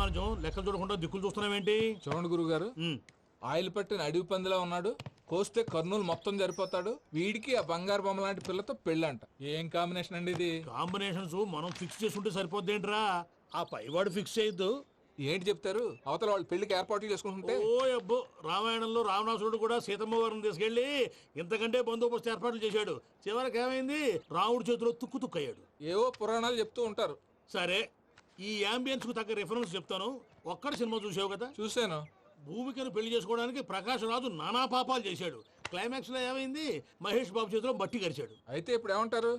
రామానుజం లెక్కలు చూడకుండా దిక్కులు చూస్తున్నావేంటి? చూడండి గురుగారు, ఆయిల్ పట్టిన అడవి పందిలా ఉన్నాడు. కోస్తే కర్నూలు మొత్తం సరిపోతాడు. వీడికి ఆ బంగారు బొమ్మ లాంటి పిల్లతో పెళ్ళంట. ఏం కాంబినేషన్ అండి ఇది? కాంబినేషన్స్ మనం ఫిక్స్ చేసుకుంటే సరిపోద్దేంట్రా? ఆ పైవాడు ఫిక్స్ చేయొద్దు. ఏంటి చెప్తారు? అవతల వాళ్ళు పెళ్లికి ఏర్పాట్లు చేసుకుంటుంటే. ఓ అబ్బో, రామాయణంలో రావణాసురుడు కూడా సీతమ్మ వారిని తీసుకెళ్లి ఇంతకంటే బందోబస్తు ఏర్పాట్లు చేశాడు. చివరికి ఏమైంది? రాముడి చేతిలో తుక్కు అయ్యాడు. ఏవో పురాణాలు చెప్తూ ఉంటారు. సరే, ఈ యాంబియన్స్ కు తగ్గ రిఫరెన్స్ చెప్తాను. ఒక్కడి సినిమా చూసావు కదా? చూశాను. భూమికను పెళ్లి చేసుకోవడానికి ప్రకాష్ రాజు నానా పాపాలు చేశాడు. క్లైమాక్స్ లో ఏమైంది? మహేష్ బాబు చేతిలో బట్టి కరిచాడు. అయితే ఇప్పుడు ఏమంటారు?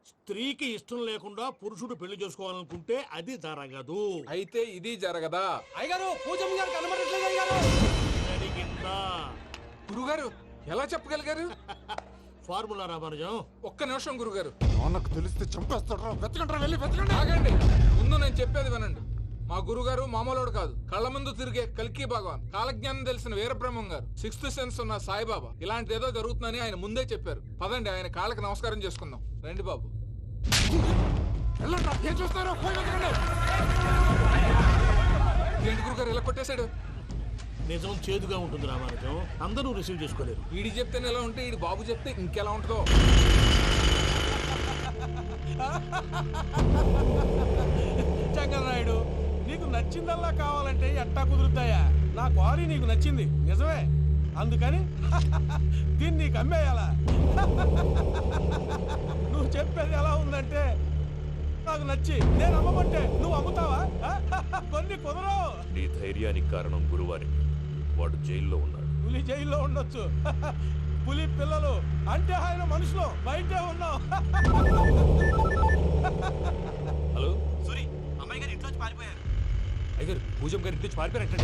స్త్రీకి ఇష్టం లేకుండా పురుషుడు పెళ్లి చేసుకోవాలనుకుంటే అది జరగదు. అయితే ఇది జరగదా? అయ్యగారు పూజమ్మ గారు కనబడట్లేదు అయ్యగారు. జరిగిందా? గురుగారు ఎలా చెప్పగలిగారు? ఫార్ములా రామానుజం. ఒక్క నిమిషం గురుగారు. నాకు తెలిస్తే చంపేస్తాడు. వెతకండి, వెళ్ళి వెతకండి. ఆగండి, ముందు నేను చెప్పేది వినండి. మా గురుగారు మామూలుడు కాదు. కళ్ళ ముందు తిరిగే కల్కి భగవాన్, కాలజ్ఞానం తెలిసిన వీరబ్రహ్మం గారు, సిక్స్త్ సెన్స్ ఉన్న సాయిబాబా. ఇలాంటిది ఏదో జరుగుతుందని ఆయన ముందే చెప్పారు. పదండి, ఆయన కాళ్ళకి నమస్కారం చేసుకుందాం. రండి బాబు. వెళ్ళండి, ఏం చూస్తారో పోయి వెతకండి. ఏంటి గురుగారు ఇలా కొట్టేశాడు? నిజం చేదుగా ఉంటుంది రామానుజం, అందరూ రిసీవ్ చేసుకోలేరు. వీడి చెప్తేనే ఎలా ఉంటే ఈడి బాబు చెప్తే ఇంకెలా ఉంటుందో. చంగనాయుడు, నీకు నచ్చిందల్లా కావాలంటే ఎట్టా కుదురుతాయా? నా క్వారీ నీకు నచ్చింది నిజమే, అందుకని దీన్ని నీకు అమ్మేయాలా? నువ్వు చెప్పేది ఎలా ఉందంటే నాకు నచ్చి నేను అమ్మమంటే నువ్వు అమ్ముతావా? కొన్ని కుదరవు. నీ ధైర్యానికి కారణం గురువారి. వాడు జైల్లో ఉన్నాడు. పులి జైల్లో ఉండొచ్చు, పులి పిల్లలు అంటే ఆయన మనుషులు బయటే ఉన్నావు. హలో సూరి, అమ్మాయి గారు ఇంట్లోంచి పారిపోయారు. అయ్యారు పూజం గారి ఇంటి పారిపోయారంటే.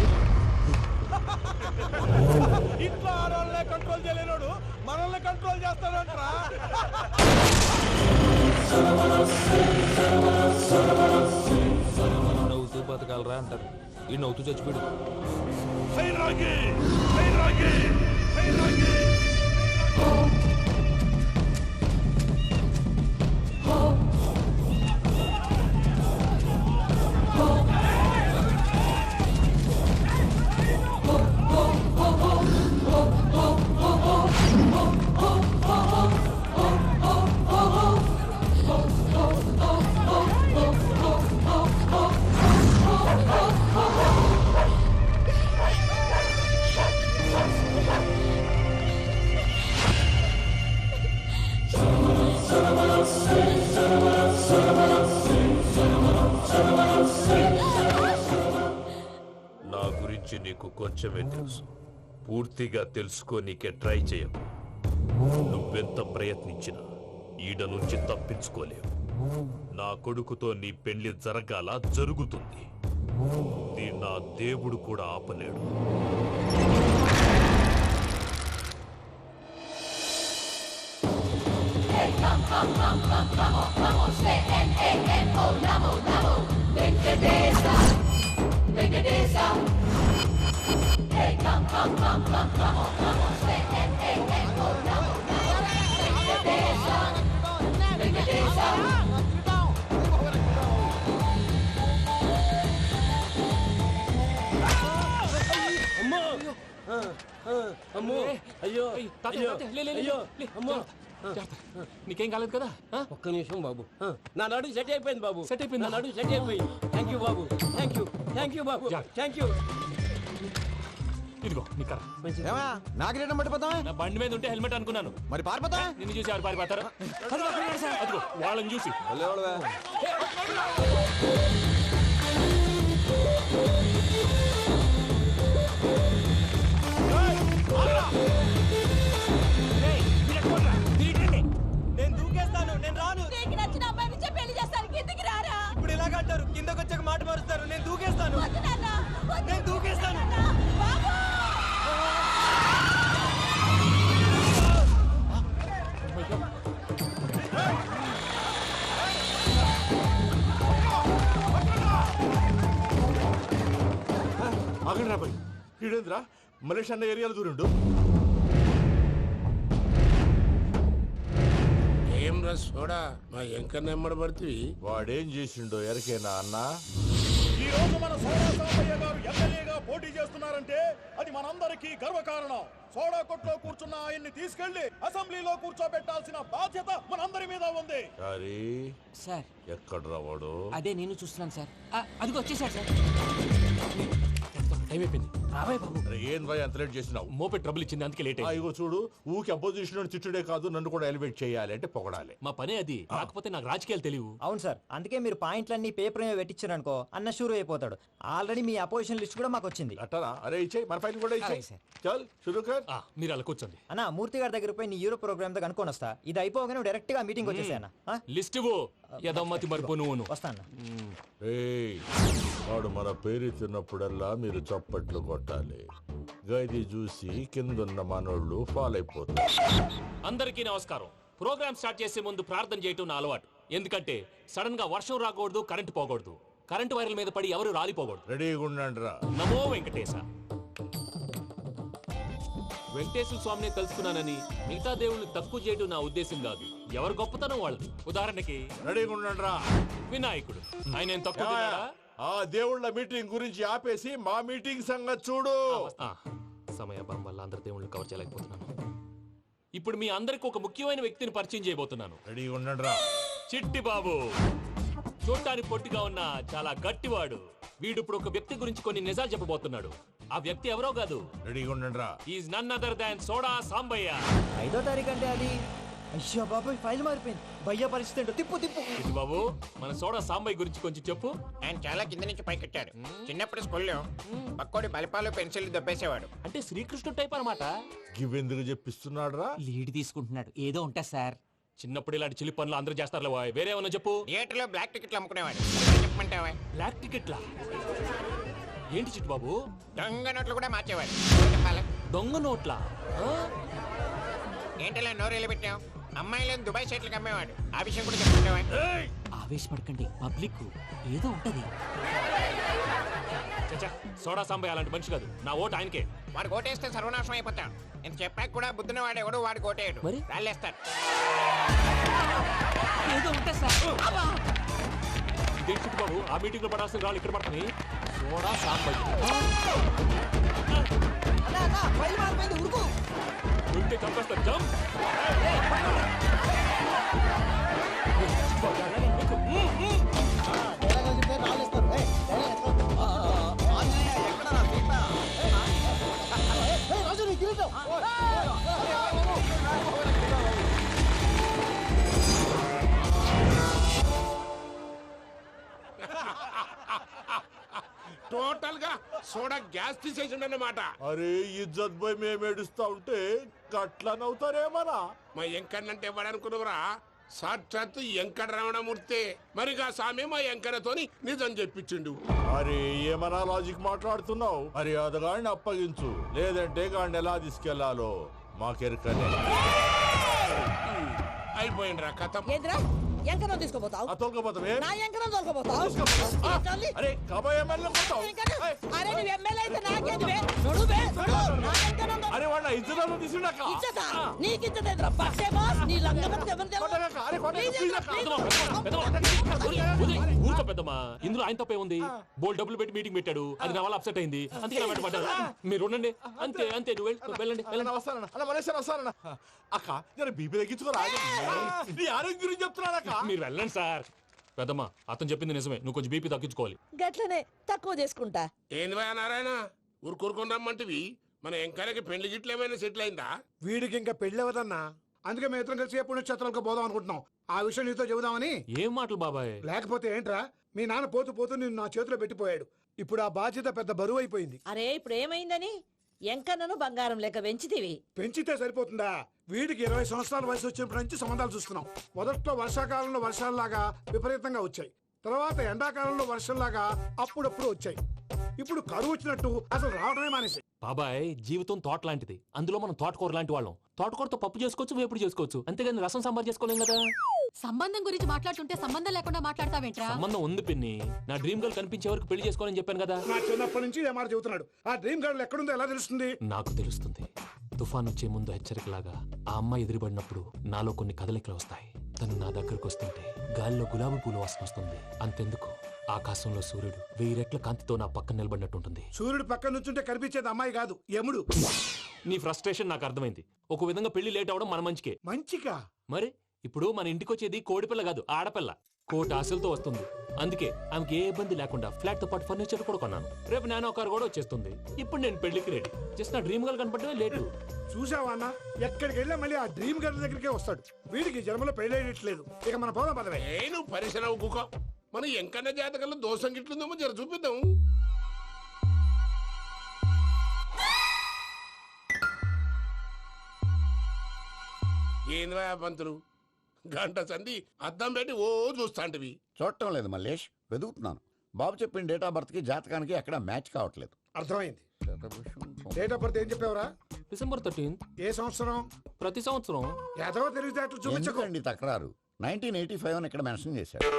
ఇంట్లో ఆడవాళ్ళనే కంట్రోల్ చేయలేనోడు మనల్ని కంట్రోల్ చేస్తాడంట్రా. నవ్వుతూ బతకాలరా అంటారు. ఈ నవ్వుతూ చచ్చిపోయాడు. నా గురించి నీకు కొంచెమే తెలుసు. పూర్తిగా తెలుసుకోనీకే ట్రై చేయకు. నువ్వెంత ప్రయత్నించినా ఈడ నుంచి తప్పించుకోలేవు. నా కొడుకుతో నీ పెళ్లి జరగాల జరుగుతుంది. దీన్ని నా దేవుడు కూడా ఆపలేడు. అమ్మో, అయ్యో, అయ్యో, అమ్మో. నీకేం కాలేదు కదా? ఒక్క నిమిషం బాబు, నా నడు సెట్ అయిపోయింది బాబు. సెట్ అయిపోయింది. నా నడు సెట్ అయిపోయింది. Thank you Babu, thank you Babu, thank you. ఇదిగో నీ కర్ర. నాకు రేటం పట్టిపోతావా? నా బండి మీద ఉంటే హెల్మెట్ అనుకున్నాను. మరి పారిపోతా. నిన్ను చూసి ఎవరు పారిపోతారు? అదిగో వాళ్ళని చూసి. నేను దూకేస్తాను, నేను రాను. నీకు నచ్చిన అమ్మాయి నుంచే పెళ్లి చేస్తాను, కిందికి రారా. ఇప్పుడు ఇలాగంటారు, కిందకు వచ్చాక మాట మారుస్తారు. నేను దూకేస్తాను, వద్దు నాన్న, వద్దు. నేను దూకేస్తాను. బాబు! ఆగండి రాబాయ్, ఈడేంద్రా మలేషియా అన్న ఏరియాలో దూరిండు. ఏం రా సోడా మా ఎంకన్న ఎమ్మడబడుతుంది. వాడేం చేసిండో ఎరకేనా అన్నా? ఈ ఈ రోజు మన సోడా సాంబయ్య గారు ఎమ్మెల్యేగా పోటీ చేస్తున్నారంటే అది మనందరికీ గర్వకారణం. సోడా కొట్లో కూర్చున్న ఆయన్ని తీసుకెళ్లి అసెంబ్లీలో కూర్చోబెట్టాల్సిన బాధ్యత మనందరి మీద ఉంది. సార్ ఎక్కడ రావాడు? అదే నేను చూస్తున్నాను సార్. అదిగో వచ్చేసాడు సార్. టైం అయిపోయింది. రాబాయ్ బాబు. ఏం భయ అంత లేట్ చేసినావు? మోపెట్ ట్రబుల్ ఇచ్చింది, అందుకే లేట్ అయింది. ఇగో చూడు, ఊకి అపోజిషన్ తిట్టుడే కాదు, నన్ను కూడా ఎలివేట్ చేయాలి అంటే పొగడాలి. మా పనే అది. కాకపోతే నాకు రాజకీయాలు తెలియవు. అవును సార్, అందుకే మీరు పాయింట్లన్నీ పేపర్ మీద పెట్టించారనుకో అన్న షూర్ అయిపోతాడు. ఆల్రెడీ మీ అపోజిషన్ లిస్ట్ కూడా మాకు వచ్చింది. అట్టరా? అరే ఇచ్చేయి, మన ఫైల్ కూడా ఇచ్చేయి. చల్ షురూ కర్. మీరు అలా కూర్చోండి. అన్న మూర్తి గారి దగ్గర పోయి నీ యూరో ప్రోగ్రామ్ తో కనుక్కొని వస్తా. ఇది అయిపోగానే డైరెక్ట్ గా మీటింగ్ వచ్చేసాను. లిస్ట్ ఇవ్వు. యదమ్మతి మరిపో నువ్వును. వస్తాను. వాడు మన పేరు తిన్నప్పుడల్లా మీరు చప్పట్లు కొట్టాలి. గది చూసి కిందున్న మనోళ్ళు ఫాలో అయిపోతారు. అందరికీ నమస్కారం. ప్రోగ్రామ్ స్టార్ట్ చేసే ముందు ప్రార్థన చేయటం నా అలవాటు. ఎందుకంటే సడన్ గా వర్షం రాకూడదు, కరెంటు పోకూడదు, కరెంటు వైర్ల మీద పడి ఎవరు రాలిపోకూడదు. రెడీగా ఉండండి రా. నమో వెంకటేశ. వెంకటేశ్వర స్వామిని తెలుసుకున్నానని మిగతా దేవుళ్ళు తక్కువ చేయడం నా ఉద్దేశం కాదు. ఎవరు గొప్పతనం వాళ్ళది. ఉదాహరణకి రెడీగా ఉండండి రా. వినాయకుడు, ఆయన ఏం తక్కువ తిన్నాడా? ఆ దేవుళ్ళ మీటింగ్ గురించి ఆపేసి మా మీటింగ్ సంగతి చూడు. సమయాభావం వల్ల అందరి దేవుళ్ళు కవర్ చేయలేకపోతున్నాను. ఇప్పుడు మీ అందరికి ఒక ముఖ్యమైన వ్యక్తిని పరిచయం చేయబోతున్నాను. రెడీగా ఉండండి రా. చిట్టి బాబు. చూడటానికి పొట్టిగా ఉన్న చాలా గట్టివాడు. వీడు ఇప్పుడు ఒక వ్యక్తి గురించి కొన్ని నిజాలు చెప్పబోతున్నాడు. ఆ వ్యక్తి ఎవరో కాదు. రెడీగా ఉండండి రా. Is none other than soda Sambayya. 5వ తారీఖు అంటే అది. అయ్యో బాబాయ్, ఫైల్ మారిపోయింది. భయ్య పరిస్థితి ఏంటో తిప్పు తిప్పు. చిట్టి బాబు, మన సోడా సాంబయ్య గురించి కొంచెం చెప్పు. ఆయన చాలా కింద నుంచి పైకెట్టాడు. చిన్నప్పుడు స్కూల్లో పక్కోడి బలిపాలు పెన్సిల్ దొబ్బేసేవాడు. అంటే శ్రీకృష్ణుడు టైప్ అనమాట. గివెందుకు చెప్పిస్తున్నాడు రా? లీడ్ తీసుకుంటున్నాడు. ఏదో ఉంటా సార్. చిన్నప్పుడు ఇలాంటి చిలి పనులు అందరూ చేస్తారు. వేరే ఏమన్నా చెప్పు. థియేటర్లో బ్లాక్ టికెట్లు అమ్ముకునేవాడు. చెప్పమంటావా? బ్లాక్ టికెట్లా? ఏంటి చిట్టు బాబు? దొంగ నోట్లు కూడా మార్చేవాడు. చెప్పాలా? దొంగ నోట్లా? ఏంటలా నోరేళ్ళు పెట్టావు? అమ్మాయిలను దుబాయ్ షర్ట్లకు అమ్మేవాడు. ఆ విషయం కూడా చెప్పమంటావా? ఆవేశపడకండి, పబ్లిక్ ఏదో ఉంటది. సోడా సాంబయ్య అలాంటి మనిషి కాదు. నా ఓటు ఆయనకే. వాడు ఓటేస్తే సర్వనాశనం అయిపోతాడు. ఇంత చెప్పాక కూడా బుద్ధిన వాడు ఎవడు వాడు ఓటేయడు. మరి? రాళ్ళేస్తాడు. ఏదో ఉంటా సార్. ఇదేంటి చిట్టు బాబు, ఆ మీటింగ్ లో పడాల్సిన రాళ్ళు ఇక్కడ పడుతుంది. సోడా సాంబయ్య ఉంటే చంపేస్తారు. జంప్. టోటల్ గా సోడా గ్యాస్ తీసేసిండన్నమాట. అరే ఇజ్జత్ పోయి మేము ఏడుస్తా ఉంటే గట్లా నవ్వుతారేమరా? మా ఎంకన్నంటే ఎవడనుకున్నావురా? సాక్షాత్తు ఎంకట రమణమూర్తి. మరిగా సామె మా ఎంకరతోని నిజం చెప్పించిండు. అరే ఏమన్నా లాజిక్ మాట్లాడుతున్నావు? అరే అదగాడిని అప్పగించు, లేదంటే గాడిని ఎలా తీసుకెళ్లాలో మాకెరకనే. అయిపోయిండ్రా కథ. ఎంకరం తీసుకోపోతావు? తోలుకోపోతావే? నా ఎంకరం తోలుకోపోతావు? అరే కబాయ్ ఎమ్మెల్యే కొట్టావు. అరే నువ్వు ఎమ్మెల్యే అయితే నాకేంటివే? నడువే, నడు. నా ఎంకరం అరే వాడిన ఇజ్జత్ తీసుకున్నాక ఇచ్చతా? నీకు ఇచ్చదేంద్రా? పక్షే బాస్, నీ లంగమతి ఎవరు తెలుసు? ఊరుకో పెద్దమ్మా. ఇందులో ఆయన తప్పే ఉంది. బోల్ డబ్బులు పెట్టి మీటింగ్ పెట్టాడు. అది నా వల్ల అప్సెట్ అయింది. అందుకే నా వెంట పడ్డారు. మీరు ఉండండి. అంతే అంతే. నువ్వు వెళ్ళండి. వస్తానన్నా అన్న మలేషియా వస్తానన్నా. అక్క నేను బీపీ తగ్గించుకోరా? నీ ఆరోగ్యం గురించి చెప్తున్నాను అక్క. మీరు వెళ్ళండి సార్. పెద్దమ్మా, అతను చెప్పింది నిజమే. నువ్వు కొంచెం బీపీ తగ్గించుకోవాలి. గట్లనే తక్కువ చేసుకుంటా. ఏంది భయ నారాయణ, ఊరుకూరుకొని రమ్మంటివి? మన ఎంకరకి పెళ్లి గిట్లు ఏమైనా సెటిల్ అయిందా? వీడికి ఇంకా పెళ్లి అవ్వదన్నా. అందుకే మేము ఇద్దరం కలిసి పుణ్యక్షేత్రాలకు పోదాం అనుకుంటున్నాం. ఆ విషయం నీతో చెబుదామని. ఏం మాటలు బాబాయ్? లేకపోతే ఏంట్రా, మీ నాన్న పోతూ పోతూ నిన్ను నా చేతిలో పెట్టిపోయాడు. ఇప్పుడు ఆ బాధ్యత పెద్ద బరువు అయిపోయింది. అరే ఇప్పుడు ఏమైందని? ఎంకన్నను బంగారం లెక్క పెంచితివి. పెంచితే సరిపోతుందా? వీడికి 20 సంవత్సరాల వయసు వచ్చినప్పటి నుంచి సంబంధాలు చూస్తున్నాం. మొదట్లో వర్షాకాలంలో వర్షాలలాగా విపరీతంగా వచ్చాయి. తర్వాత ఎండాకాలంలో వర్షంలాగా అప్పుడప్పుడు వచ్చాయి. ఇప్పుడు కరువు వచ్చినట్టు అసలు రావడమే మానేసి. బాబాయ్, జీవితం తోట లాంటిది. అందులో మనం తోటకూర లాంటి వాళ్ళం. తోటకూరతో పప్పు చేసుకోవచ్చు, వేపుడు చేసుకోవచ్చు. అంతేగాని రసం సాంబార్ చేసుకోలేం కదా. సంబంధం గురించి మాట్లాడుతుంటే సంబంధం లేకుండా మాట్లాడతావేంట్రా? సంబంధం ఉంది పిన్ని. నా డ్రీమ్ గర్ల్ కనిపించే వరకు పెళ్లి చేసుకోవాలని చెప్పాను కదా. నా చిన్నప్పటి నుంచి ఏ మాట చెబుతున్నాడు. ఆ డ్రీమ్ గర్ల్ ఎక్కడుందో ఎలా తెలుస్తుంది? నాకు తెలుస్తుంది. తుఫాన్ వచ్చే ముందు హెచ్చరికలాగా ఆ అమ్మాయి ఎదురుపడినప్పుడు నాలో కొన్ని కదలికలు వస్తాయి. తను నా దగ్గరకు వస్తుంటే గాలిలో గులాబీ పూలు వాసన వస్తుంది. అంతెందుకు ఆకాశంలో సూర్యుడు 1000 రెట్ల కాంతితో నా పక్కన నిలబడినట్టుంటుంది. సూర్యుడు పక్కన నుంచుంటే కనిపించేది అమ్మాయి కాదు, యముడు. నీ ఫ్రస్ట్రేషన్ నాకు అర్థమైంది. ఒక విధంగా పెళ్లి లేట్ అవడం మన మంచికే. మంచిగా? మరి ఇప్పుడు మన ఇంటికి వచ్చేది కోడిపిల్ల కాదు, ఆడపిల్ల. కోటి ఆశలతో వస్తుంది. అందుకే ఆమెకి ఏ ఇబ్బంది లేకుండా ఫ్లాట్ తో పాటు ఫర్నిచర్ కూడా కొన్నాను. రేపు నానో కారు కూడా వచ్చేస్తుంది. ఇప్పుడు నేను పెళ్లికి రెడీ. జస్ట్ నా డ్రీమ్ గర్ల్ కనపడమే లేటు. చూసావా అన్న, ఎక్కడికి వెళ్ళా మళ్ళీ ఆ డ్రీమ్ గర్ల్ దగ్గరికే వస్తాడు. వీడికి జన్మలో పెళ్ళేయట్లేదు. ఇక మన పోదాం పదవే. నువ్వు పరిశ్రమ కుక మన ఎంకన్న జాతకంలో దోషం గిట్లుందేమో జర చూపిద్దాం. ఏంది పంతులు గంట సంధి అద్దం పెట్టి ఓ చూస్తాంటివి. చూడటం లేదు మల్లేష్, వెతుకుతున్నాను. బాబు చెప్పిన డేట్ ఆఫ్ బర్త్ కి జాతకానికి ఎక్కడ మ్యాచ్ కావట్లేదు. అర్థమైంది. డేట్ ఆఫ్ బర్త్ ఏం చెప్పావురా? December 13th. ఏ సంవత్సరం? ప్రతి సంవత్సరం. ఏదో తెలివితే అట్లు చూపించకండి. తక్రారు 1985 అని ఇక్కడ మెన్షన్ చేశాడు.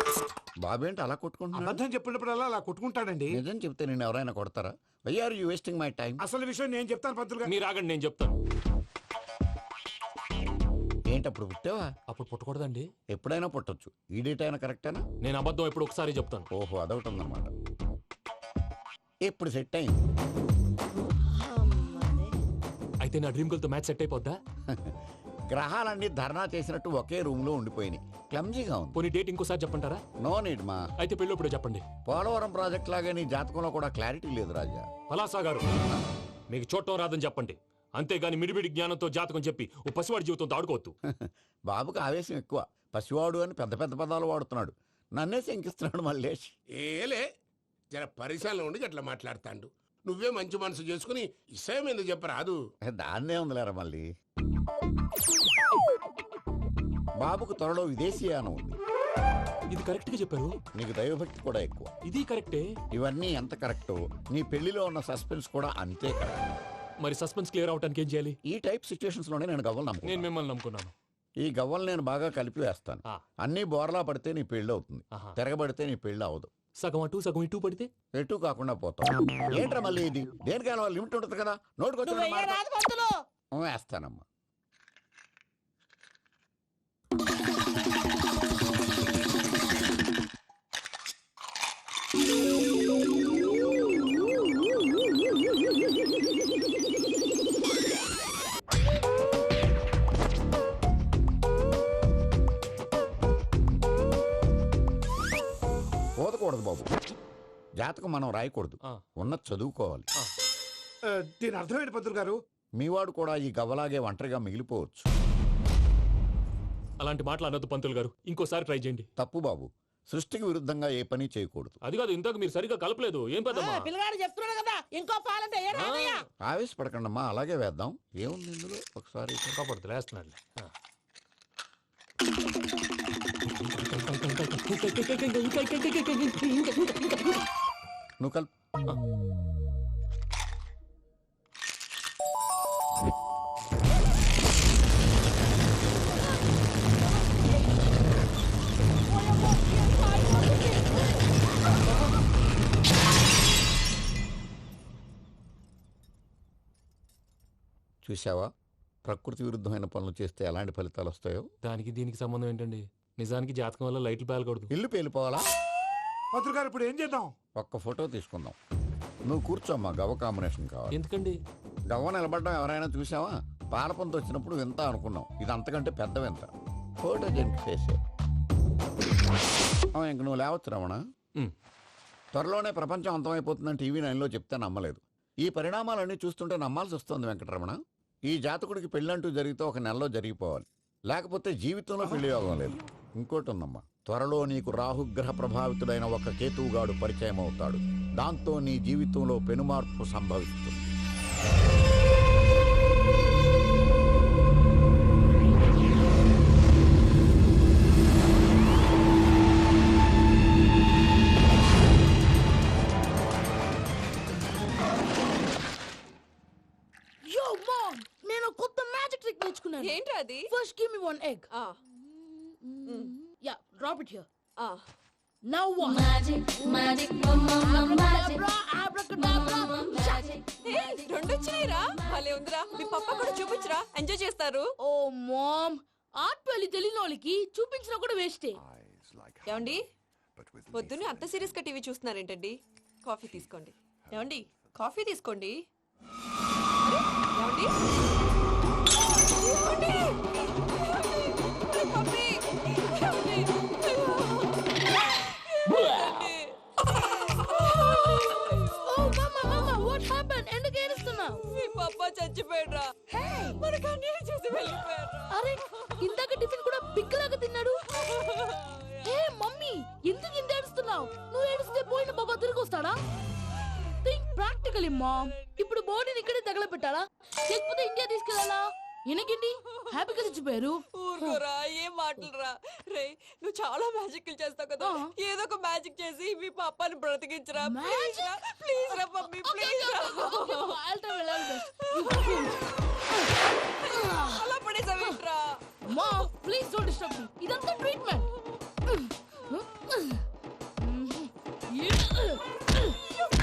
బాబు ఏంటి అలా కొట్టుకుంటున్నాడు? అబద్ధం చెప్పినప్పుడల్లా అలా కొట్టుకుంటాడండి. నిజం చెప్తే నేను ఎవరైనా కొడతారా? Why are you wasting my time? అసలు విషయం నేను చెప్తాను పంతులు గారు. మీరు ఆగండి, నేను చెప్తాను. ఏంటి అప్పుడు పుట్టావా? అప్పుడు పుట్టకూడదండి. ఎప్పుడైనా పుట్టొచ్చు. ఈ డేట్ అయినా కరెక్టేనా? నేను అబద్ధం ఎప్పుడు ఒకసారి చెప్తాను. ఓహో, అదొకటి ఉందన్నమాట. ఇప్పుడు సెట్ అయింది. అయితే నా డ్రీమ్ గర్ల్ తో మ్యాచ్ సెట్ అయిపోద్దా? గ్రహాలన్నీ ధర్నా చేసినట్టు ఒకే రూమ్ లో ఉండిపోయినాయి. క్లమ్జీగా ఉంది. పోనీ డేట్ ఇంకోసారి చెప్పంటారా? నో నీడ్ మా. అయితే పెళ్ళప్పుడు చెప్పండి. పోలవరం ప్రాజెక్ట్ లాగే నీ జాతకంలో కూడా క్లారిటీ లేదు రాజా. పలాసా గారు, మీకు చూడటం రాదని చెప్పండి. అంతేగాని మిడిమిడి జ్ఞానంతో జాతకం చెప్పి ఓ పసివాడి జీవితంతో ఆడుకోవద్దు. బాబుకి ఆవేశం ఎక్కువ. పసివాడు అని పెద్ద పెద్ద పదాలు వాడుతున్నాడు. నన్నే శంకిస్తున్నాడు మల్లేష్. ఏలే జర పరిశ్రమలో ఉండి అట్లా మాట్లాడతాండు. నువ్వే మంచి మనసు చేసుకుని ఇష్టం ఎందుకు చెప్పరాదు? దాన్నే ఉందిలేరా మళ్ళీ. బాబుకు త్వరలో విదేశీయానం ఉంది. ఇది కరెక్ట్ గా చెప్పారు. నీకు దైవభక్తి కూడా ఎక్కువ. ఇది కరెక్టే. ఇవన్నీ ఎంత కరెక్టో నీ పెళ్లిలో ఉన్న సస్పెన్స్ కూడా అంతే కరెక్ట్. మరి సస్పెన్స్ క్లియర్ అవడానికి ఏం చేయాలి? ఈ టైప్ సిచ్యువేషన్స్ లోనే నేను గవ్వలు నమ్ముకున్నాను. నేను మిమ్మల్ని నమ్ముకున్నాను. ఈ గవ్వలు నేను బాగా కలిపి వేస్తాను. అన్ని బోర్లా పడితే నీ పెళ్లి అవుతుంది. తిరగబడితే నీ పెళ్లి అవదు. సగం అటు సగం ఇటు పడితే ఎటు కాకుండా పోతాం. ఏంట్రా మళ్ళీ ఇది? దేనికైనా లిమిట్ ఉంటుంది కదా. నోటుకొచ్చి వేస్తానమ్మా. పోదకూడదు బాబు. జాతకం మనం రాయకూడదు, ఉన్నది చదువుకోవాలి. దీని అర్థమైంది పంతులు గారు. మీవాడు కూడా ఈ గవ్వలాగే ఒంటరిగా మిగిలిపోవచ్చు. అలాంటి మాటలు అనొద్దు పంతులు గారు. ఇంకోసారి ట్రై చేయండి. తప్పు బాబు. సృష్టికి విరుద్ధంగా ఏ పని చేయకూడదు. అది కాదు, ఇంతకు మీరు సరిగా కలపలేదు. ఏం పెద్దమ్మా? పిల్లగాడు చెప్తున్నాడు కదా, ఇంకో పాలంటే ఆవేశపడకండమ్మా, అలాగే వేద్దాం. ఏముంది ఇందులో? ఒకసారి కాపాడుతు వేస్తున్నాడు. నువ్వు కల్ చూసావా, ప్రకృతి విరుద్ధమైన పనులు చేస్తే ఎలాంటి ఫలితాలు వస్తాయో. దానికి దీనికి సంబంధం ఏంటండి? నిజానికి జాతకం వల్ల లైట్లు పేలకూడదు. ఇల్లు పేలిపోవాలా? పంతులు గారు ఇప్పుడు ఏం చేద్దాం? ఒక్క ఫోటో తీసుకుందాం. నువ్వు కూర్చోమ్మా. గవ్వ కాంబినేషన్ కావాలి. ఎందుకండి? గవ్వ నిలబడడం ఎవరైనా చూసావా? పాలపంత వచ్చినప్పుడు వింత అనుకున్నాం. ఇది అంతకంటే పెద్ద వింత. ఫోటో జెంట్ చేసే ఇంక నువ్వు లేవచ్చు రమణ. త్వరలోనే ప్రపంచం అంతమైపోతుందని టీవీ 9లో చెప్తే నమ్మలేదు. ఈ పరిణామాలన్నీ చూస్తుంటే నమ్మాల్సి వస్తుంది వెంకటరమణ. ఈ జాతకుడికి పెళ్ళంటూ జరిగితే 1 నెలలో జరిగిపోవాలి. లేకపోతే జీవితంలో పెళ్లి యోగం లేదు. ఇంకోటి ఉందమ్మా, త్వరలో నీకు రాహుగ్రహ ప్రభావితుడైన ఒక కేతువుగాడు పరిచయం అవుతాడు. దాంతో నీ జీవితంలో పెనుమార్పు సంభవిస్తుంది. ఏంటి అది? First give me one egg. Yeah, drop it here. Now what? Magic magic అబ్రాకడబ్రా అబ్రాకడబ్రా magic. రెండు వచ్చినాయిరా. భలే ఉందిరా. మీ పప్ప కూడా చూపించరా, ఎంజాయ్ చేస్తారు. ఓ మామ్, ఆర్ట్ వెళ్ళి తెలియని వాళ్ళకి చూపించినా కూడా వేస్టే. ఏమండి, పొద్దున్నే అంత సీరియస్ గా టీవీ చూస్తున్నారేంటండి? కాఫీ తీసుకోండి. ఏమండి కాఫీ తీసుకోండి. అరే, ఏమండి? ఏమండి? అరే, పప్పి! ఏమండి? అయ్యో! ఏమండి? Oh, mama, what happened? ఎందుకు ఏడుస్తున్నావు? మీ పప్ప చచ్చిపోయాడ్రా. మనకు అన్యాయం చేసి వెళ్ళిపోయాడ్రా. అరే ఇందాక టిఫిన్ కూడా బిగ్గలాగా తిన్నాడు. ఏ మమ్మీ ఎందుకు ఇంత ఏడుస్తున్నావు? నువ్వు ఏడిస్తే పోయిన బాబా తిరిగి వస్తాడా? Think practically mom. ఇప్పుడు బాడీని ఇక్కడే తగలబెట్టాలా లేకపోతే ఇండియా తీసుకెళ్ళాలా? ఎనకండి హ్యాపీగా చచ్చిపోయారు. ఊరుకోరా, ఏం మాటలురా. రే, నువ్వు చాలా మ్యాజిక్లు చేస్తావు కదా, ఏదో ఒక మ్యాజిక్ చేసి మీ పాపాని బ్రతికించరా. ప్లీజ్ రా మమ్మీ, ప్లీజ్ రా. అలా పడేసావేంట్రా? Mom please don't disturb me. ఇదంతా ట్రీట్మెంట్.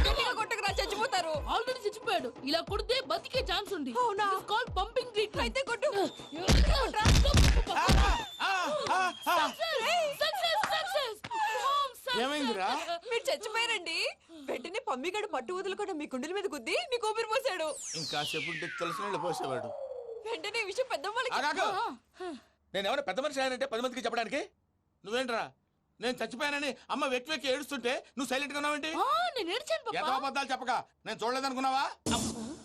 గట్టిగా కొట్టకురా, చచ్చిపోతారు. ఆల్రెడీ చచ్చిపోయాడు. ఇలా కొడితే బతికే ఛాన్స్ ఉంది. అవునా? Call pumping treatment. అయితే కొట్టు. ఏమైందిరా? మీరు చచ్చిపోయారండి. వెంటనే పమ్మిగాడు పట్టు వదులుకుండా మీ గుండెల మీద గుద్ది మీకు ఊపిరి పోసాడు. ఇంకా చెప్పు తెలిసిన పోసేవాడు. వెంటనే ఈ విషయం పెద్ద నేను ఎవరైనా పెద్ద మనిషి ఆయనంటే 10 మందికి చెప్పడానికి. నువ్వేంట్రా నేను చచ్చిపోయానని అమ్మ వెక్కి వెక్కి ఏడుస్తుంటే నువ్వు సైలెంట్ గా ఉన్నావేంటి? నేను ఏడ్చాను ఎంతో అబద్ధాలు చెప్పక నేను చూడలేదనుకున్నావా?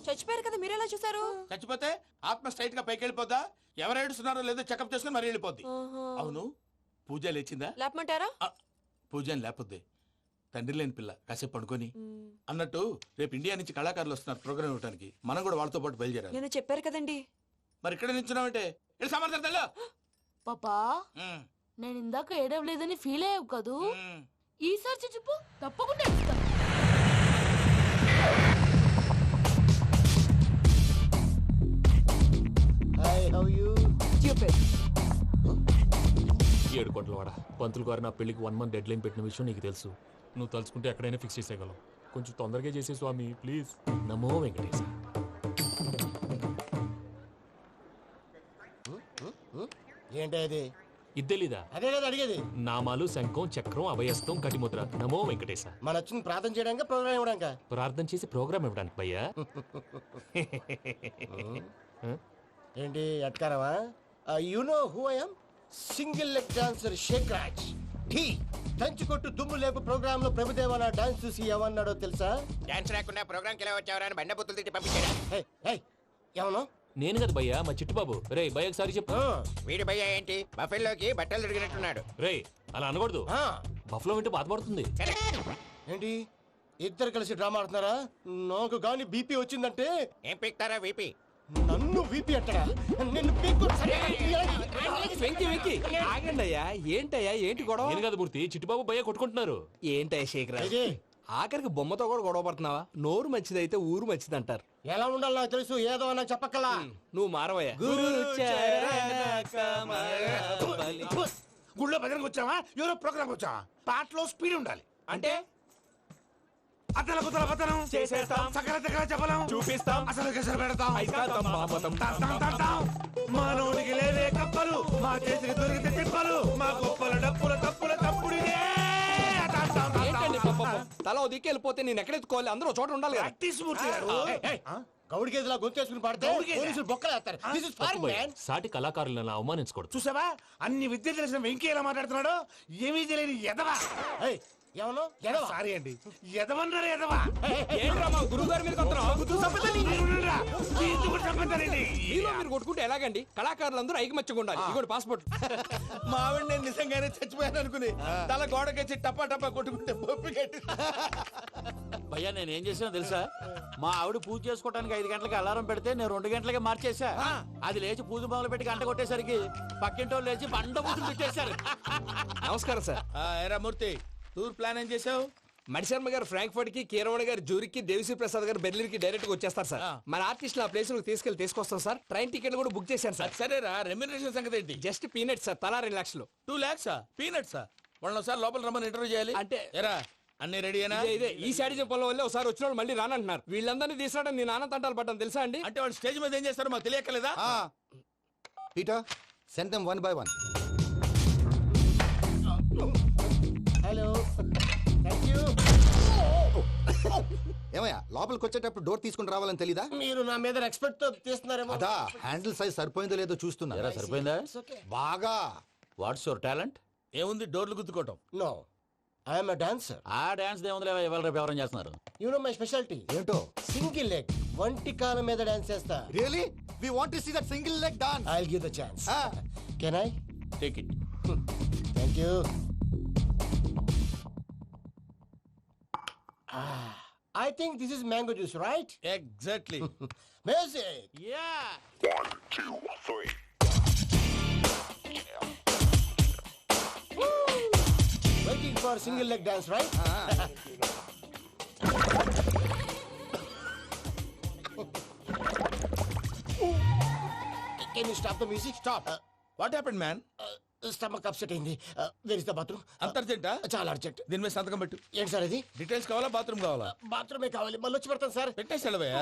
చచ్చిపోయారు కదా, మీరెలా చూసారు? చచ్చిపోతే ఆత్మ స్ట్రైట్ గా పైకి వెళ్ళిపోద్దా? ఎవరు ఏడుస్తున్నారో లేదో చెకప్ చేసుకుని మరి వెళ్ళిపోద్ది. అవును, పూజ లేచిందా? లేపమంటారా? పూజ అని లేకపోద్ది. తండ్రి లేని పిల్ల కాసేపు పడుకొని. అన్నట్టు రేపు ఇండియా నుంచి కళాకారులు వస్తున్నారు ప్రోగ్రామ్ ఇవ్వడానికి. మనం కూడా వాళ్ళతో పాటు బయలుదేరాలి. నేను చెప్పారు కదండి. మరి ఇక్కడ నించున్నావంటే సమర్థతల్లో పాపా నేను ఇందాక ఏడవలేదని ఫీల్ అయ్యావు కదూ. ఈసారి చచ్చిపో, తప్పకుండా ఏడుస్తా. ఏడు కోట్ల వాడ పంతులు గారు నా పెళ్లికి 1 month డెడ్ లైన్ పెట్టిన విషయం నీకు తెలుసు. నువ్వు తలుచుకుంటే ఎక్కడైనా ఫిక్స్ చేసేయగలవు. కొంచెం తొందరగా చేసే స్వామి ప్లీజ్. నమో వెంకటేశ. ఏంటది? ఇద్దెలీదా? అదే కదా అడిగేది. నామాలు శంఖం చక్రం అభయస్తం కటిముద్ర. నమో వెంకటేశ. మన వచ్చింది ప్రార్థన చేయడానికి, ప్రోగ్రామ్ ఇవ్వడానికి. ప్రార్థన చేసి ప్రోగ్రామ్ ఇవ్వడానికి భయ్యా. ఏంటి ఎట్కారవా? You know who I am? Single leg dancer Sheikh Raj. Dhee దంచి కొట్టు దుమ్ము లేపు ప్రోగ్రామ్ లో ప్రభుదేవ నా డాన్స్ చూసి ఏమన్నాడో తెలుసా? డాన్స్ రాకుండా ప్రోగ్రామ్ కి ఎలా వచ్చావరా అని బండ బుద్ధులు తిట్టి పంపించాడా? ఏమన్నా? నేను కదా భయ్యా, మా చిట్టుబాబు. రే భయ్య ఒకసారి చెప్పు. వీడి భయ్య ఏంటి బఫెల్లోకి బట్టలు తిరిగినట్టున్నాడు. రే అలా అనకూడదు. బఫ్లో వింటే బాధపడుతుంది. ఏంటి ఇద్దరు కలిసి డ్రామా ఆడుతున్నారా? నాకు గాని బీపీ వచ్చిందంటే ఏం పీక్తారా వీపీ? నన్ను బీపీ అట్టడా? నిన్ను పీక్కు. వెంకి వెంకి ఆగండి అయ్యా. ఏంటయ్యా ఏంటి గొడవ? నేను కదా మూర్తి, చిట్టుబాబు భయ్య కొట్టుకుంటున్నారు. ఏంటయ్యా శేఖరా, ఆఖరికి బొమ్మతో కూడా గొడవ పడుతున్నావా? నోరు మంచిదైతే ఊరు మంచిది అంటారు. ఎలా ఉండాలి నాకు తెలుసు, ఏదో నాకు చెప్పక్కలా. నువ్వు మారవయ్యా. గుళ్ళో భజనకు వచ్చావా? ఎవరో ప్రోగ్రామ్ వచ్చావా? పాటలో స్పీడ్ ఉండాలి. అంటే అతల కుతల పతనం చేసేస్తాం, సకల దగ్గర చెప్పలేం, చూపిస్తాం, అసలు గసలు పెడతాం, అయితాం, బాపతం. మానవుడికి లేవే కప్పలు, మా చేతికి దొరికితే తిప్పలు, మా గొప్పల డప్పుల తప్పుల తప్పుడిదే. ఏంటండి పాపం? తల ఓ దిక్కు వెళ్ళిపోతే నేను ఎక్కడెత్తుకోవాలి? అందరూ చోట ఉండాలి కదా. గౌడి గేదెలా గొంతేసుకుని పాడితే పోలీసులు బొక్కలేస్తారు. This is foreign, man. సాటి కళాకారులను అవమానించకూడదు. చూసావా అన్ని విద్య తెలిసిన వెంకీ ఎలా మాట్లాడుతున్నాడు? ఏమీ తెలియని ఎదవా. ఏమన్నా ఎదవా? సారీ అండి, ఎదవన్నారు ఎదవా. ఏంట్రా మా గురువు గారి మీద మీలో మీరు కొట్టుకుంటే ఎలాగండి? కళాకారులందరూ ఐకమత్యంగా ఉండాలి. ఇదిగోండి పాస్పోర్ట్. మా ఆవిడ నేను నిజంగానే చచ్చిపోయాను అనుకుని తల గోడకొచ్చి టపా టపా కొట్టుకుంటే బొప్పి కట్టి. భయ్యా నేనేం చేసానో తెలుసా? మా ఆవిడ పూజ చేసుకోవడానికి 5 గంటలకి అలారం పెడితే నేను 2 గంటలకి మార్చేసా. అది లేచి పూజ మొదలు పెట్టి గంట కొట్టేసరికి పక్కింటి వాళ్ళు లేచి బండ పూజలు పెట్టేశారు. నమస్కారం సార్. ఏరా మూర్తి, టూర్ ప్లాన్ ఏం చేసావు? మణిశర్మ గారు ఫ్రాంక్ఫర్ట్ కి, కీరవాణి గారు జూరిక్, దేవిశ్రీ ప్రసాద్ గారు బెర్లిన్ కి డైరెక్ట్ గా వచ్చేస్తారు సార్. మన ఆర్టిస్ట్ ఆ ప్లేస్ తీసుకొస్తాం సార్. ట్రైన్ టికెట్ కూడా బుక్ చేశాను సార్. సరేరా, రెమ్యూనరేషన్ సంగతి ఏంటి? జస్ట్ పీనట్ సార్, తలా 2 లక్షలు. 2 lakhs పీనట్సా? వాళ్ళని ఒకసారి లోపల రమ్మని ఇంటర్వ్యూ చేయాలి. అంటే ఎరా అన్ని రెడీయేనా? ఇదే ఈ శాడీ చెప్పడం వల్ల ఒకసారి వచ్చిన వాళ్ళు మళ్ళీ రానంటున్నారు. వీళ్ళందరినీ తీసుకురావడం నేను నాన్న తంటాలు పడ్డాను తెలుసా అండి? అంటే వాళ్ళు స్టేజ్ మీద ఏం చేస్తారో మాకు తెలియక్కలేదా? Peter send them 1 by 1. Hello ఏమయ్యా లోపలికి వచ్చేటప్పుడు డోర్ తీసుకుని రావాలని తెలీదా? మీరు నా మీద ఎక్స్పెక్ట్ తో తీస్తున్నారేమో. అదా హ్యాండిల్ సైజ్ సరిపోయిందో లేదో చూస్తున్నా. ఎరా సరిపోయిందా? బాగా. What's your talent? ఏముంది డోర్లు గుద్దుకోవటం. No, I'm dancer. ఆ డాన్స్ దేవుందిలే, ఇవాళ రేపు ఎవరైనా చేస్తున్నారు. యు నో మై స్పెషాలిటీ ఏంటో? సింగిల్ లెగ్, వంటి కాలం మీద డాన్స్ చేస్తా. Really we want to see that single leg dance. I will give the chance. Can I take it. Thank you. I think this is mango juice, right? Exactly. Music. Yeah. 1, 2, 3. Waiting for single leg dance, right? Can you stop the music? Stop. What happened man? Stomach upset అయింది. Where is the bathroom? అంత అర్జెంటా? చాలా urgent. దీని మీద సంతకం పెట్టు. ఏంటి sir ఇది? డీటెయిల్స్ కావాలా బాత్రూమ్ కావాలా? బాత్రూమే కావాలి, మళ్ళీ వచ్చి పెడతాను సార్. పెట్టేసి వెళ్ళవయ్యా.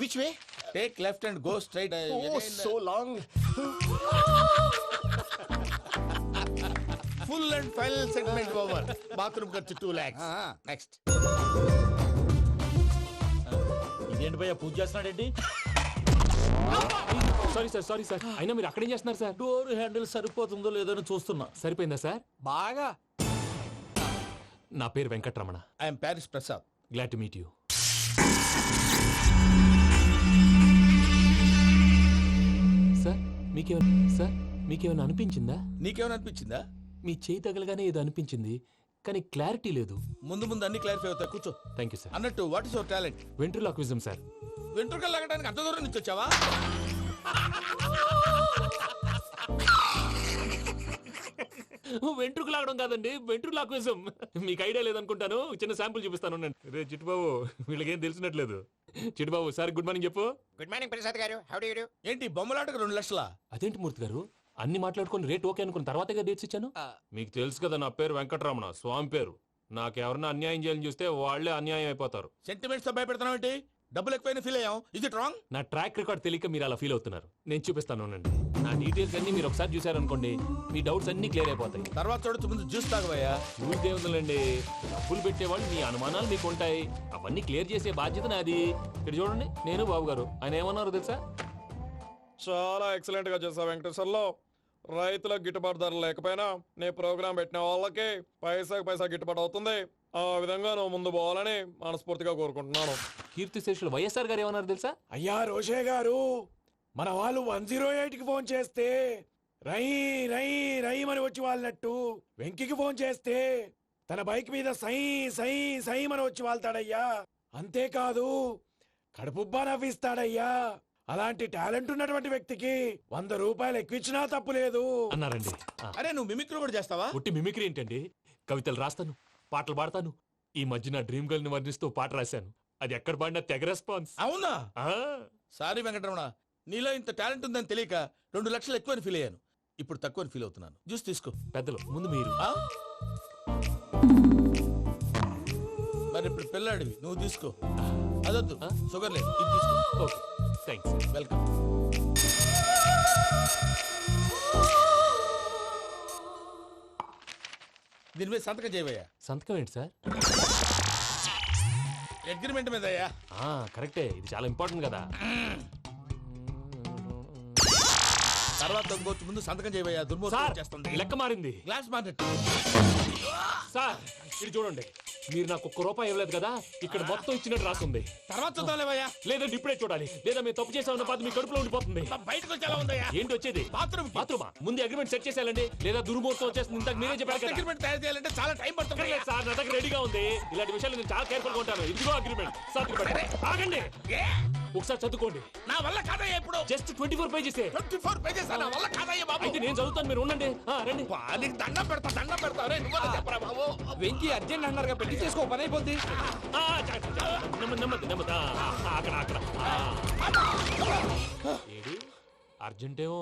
Which way? Take left and go straight. So long. Full and final segment over. Bathroom ఖర్చు 2 lakhs. నెక్స్ట్. ఇదేంటి భయ్యా పూజ చేస్తున్నాడేంటి? సారీ సార్ అయినా మీరు అక్కడేం చేస్తున్నారు సార్? డోర్ హ్యాండిల్ సరిపోతుందో లేదో అని చూస్తున్నా. సరిపోయిందా సార్? బాగా. నా పేరు Venkatramana. I'm Paris Prasad. Glad to meet you. Sir మీకేమైనా అనిపించిందా? నీకేమైనా అనిపించిందా? మీ చేయి తగలగానే ఏదో అనిపించింది, కానీ క్లారిటీ లేదు. ముందు అన్ని క్లారిఫై అవుతాయి. కూర్చో. Thank you sir. అన్నట్టు what is your talent? Ventriloquism sir. వెంట్రుకలు లాగడానికి అంత దూరం నుంచి వచ్చావా? వెంట్రుకు లాగడం కాదండి, వెంట్రులాక్విజం. మీకు ఐడియా లేదనుకుంటాను, చిన్న శాంపుల్ చూపిస్తాను. రే చిట్టుబాబు, వీళ్ళకేం తెలిసినట్లేదు. చిట్టుబాబు సార్ గుడ్ మార్నింగ్ చెప్పు. Good morning Prasad garu. How do you do? ఏంటి బొమ్మలాటకు 2 లక్షలా? అదేంటి మూర్తి గారు, అన్ని మాట్లాడుకుని రేట్ ఓకే అనుకున్న తర్వాతగా డేట్స్ ఇచ్చాను. మీకు తెలుసు కదా నా పేరు వెంకటరమణ, స్వామి పేరు. నాకెవరన్నా అన్యాయం చేయాలని చూస్తే వాళ్లే అన్యాయం అయిపోతారు. సెంటిమెంట్స్ తో భయపెడతావు ఏంటి? డబ్బులు ఎక్కువైనా ఫీల్ అయ్యాం. ఇది రాంగ్. నా ట్రాక్ రికార్డ్ తెలియక మీరు అలా ఫీల్ అవుతున్నారు. నేను చూపిస్తాను ఉండండి. నా డీటెయిల్స్ అన్ని మీరు ఒకసారి చూసారనుకోండి, మీ డౌట్స్ అన్ని క్లియర్ అయిపోతాయి. తర్వాత చూడొచ్చు, ముందు జ్యూస్ తాగబోయా. చూస్తే ఉందండి, డబ్బులు పెట్టేవాళ్ళు మీ అనుమానాలు మీకు ఉంటాయి, అవన్నీ క్లియర్ చేసే బాధ్యత నాది. ఇక్కడ చూడండి, నేను బాబు గారు. ఆయన ఏమన్నారు తెలుసా? చాలా ఎక్సలెంట్ గా చేసావు వెంకటేశ్వర్లో. రైతులకు గిట్టుబాటు ధర లేకపోయినా నీ ప్రోగ్రాం పెట్టిన వాళ్ళకి పైసాకి పైసా గిట్టుబాటు అవుతుంది. ఆ విధంగా నువ్వు ముందు పోవాలని మనస్ఫూర్తిగా కోరుకుంటున్నాను. కీర్తి శేషులు వైఎస్ఆర్ గారు ఏమన్నారు తెలుసా? అయ్యా రోషే గారు, మన వాళ్ళు 108కి ఫోన్ చేస్తే రై రై రై అని వచ్చి వాళ్ళనట్టు, వెంకికి ఫోన్ చేస్తే తన బైక్ మీద సై సై సై అని వచ్చి వాళ్తాడయ్యా. అంతేకాదు కడుపుబ్బా నవ్విస్తాడయ్యా. అలాంటి టాలెంట్ ఉన్నటువంటి వ్యక్తికి 100 రూపాయలు ఎక్కువచ్చినా తప్పు లేదు అన్నారండి. అరే నువ్వు మిమిక్రీ కూడా చేస్తావా? ఒట్టి మిమిక్రీ ఏంటండి, కవితలు రాస్తాను, పాటలు పాడతాను. ఈ మధ్య నా డ్రీమ్ గర్ల్ ని వర్ణిస్తూ పాట రాశాను. అది ఎక్కడ పాడినా తెగ రెస్పాన్స్. అవునా? సారీ వెంకటరమణ, నీలో ఇంత టాలెంట్ ఉందని తెలియక 2 లక్షలు ఎక్కువని ఫీల్ అయ్యాను. ఇప్పుడు తక్కువని ఫీల్ అవుతున్నాను. జ్యూస్ తీసుకో. పెద్దలు ముందు మీరు. మరి ఇప్పుడు పిల్లాడివి, నువ్వు తీసుకో. అదొద్దు, షుగర్ లేదు, ఇది తీసుకో. Okay thanks. వెల్కమ్. దీని మీద సంతకం చేయవయ్యా. సంతకం ఏంటి సార్? అగ్రిమెంట్ మీద అయ్యా. కరెక్టే, ఇది చాలా ఇంపార్టెంట్ కదా. తర్వాత ఇంకొచ్చి ముందు సంతకం చేయవయ్యా. దుర్మోహం చేస్తుంది. లెక్క మారింది. Glass market. సార్ ఇది చూడండి, మీరు నాకు 1 రూపాయి ఇవ్వలేదు కదా, ఇక్కడ మొత్తం ఇచ్చినట్టు రాస్తుంది. తర్వాత చూద్దాంలేవయ్యా. లేదంటే ఇప్పుడే చూడాలి, లేదా మీరు తప్పు చేసామన్న బాధ మీ కడుపులో ఉండిపోతుంది. బయటకు వచ్చేలా ఉందయ్యా. ఏంటి వచ్చేది? బాత్రూమా? ముందు అగ్రిమెంట్ సెట్ చేసేయాలండి, లేదా దుర్మూర్తం వచ్చేస్తుంది. ఇంతకు మీరే చెప్పారు కదా. అగ్రిమెంట్ తయారు చేయాలంటే చాలా టైం పడుతుంది సార్. నా దగ్గర రెడీగా ఉంది. ఇలాంటి విషయాలు నేను చాలా కేర్ఫుల్ గా ఉంటాను. ఇదిగో అగ్రిమెంట్. ఆగండి, ఒకసారి చదువుకోండి. నా వల్ల కాదయ్యా. ఇప్పుడు జస్ట్ 24 పేజెస్. 24 పేజెస్ నా వల్ల కాదయ్యా బాబు. అయితే నేను చదువుతాను, మీరు ఉండండి. రండి. నీకు దండం పెడతా. చెప్పరా బాబు. వెంకీ అర్జెంట్ అన్నారుగా, పెట్టి చేసుకో, పని అయిపోద్ది. నెమ్మది అక్కడ అర్జెంటేమో.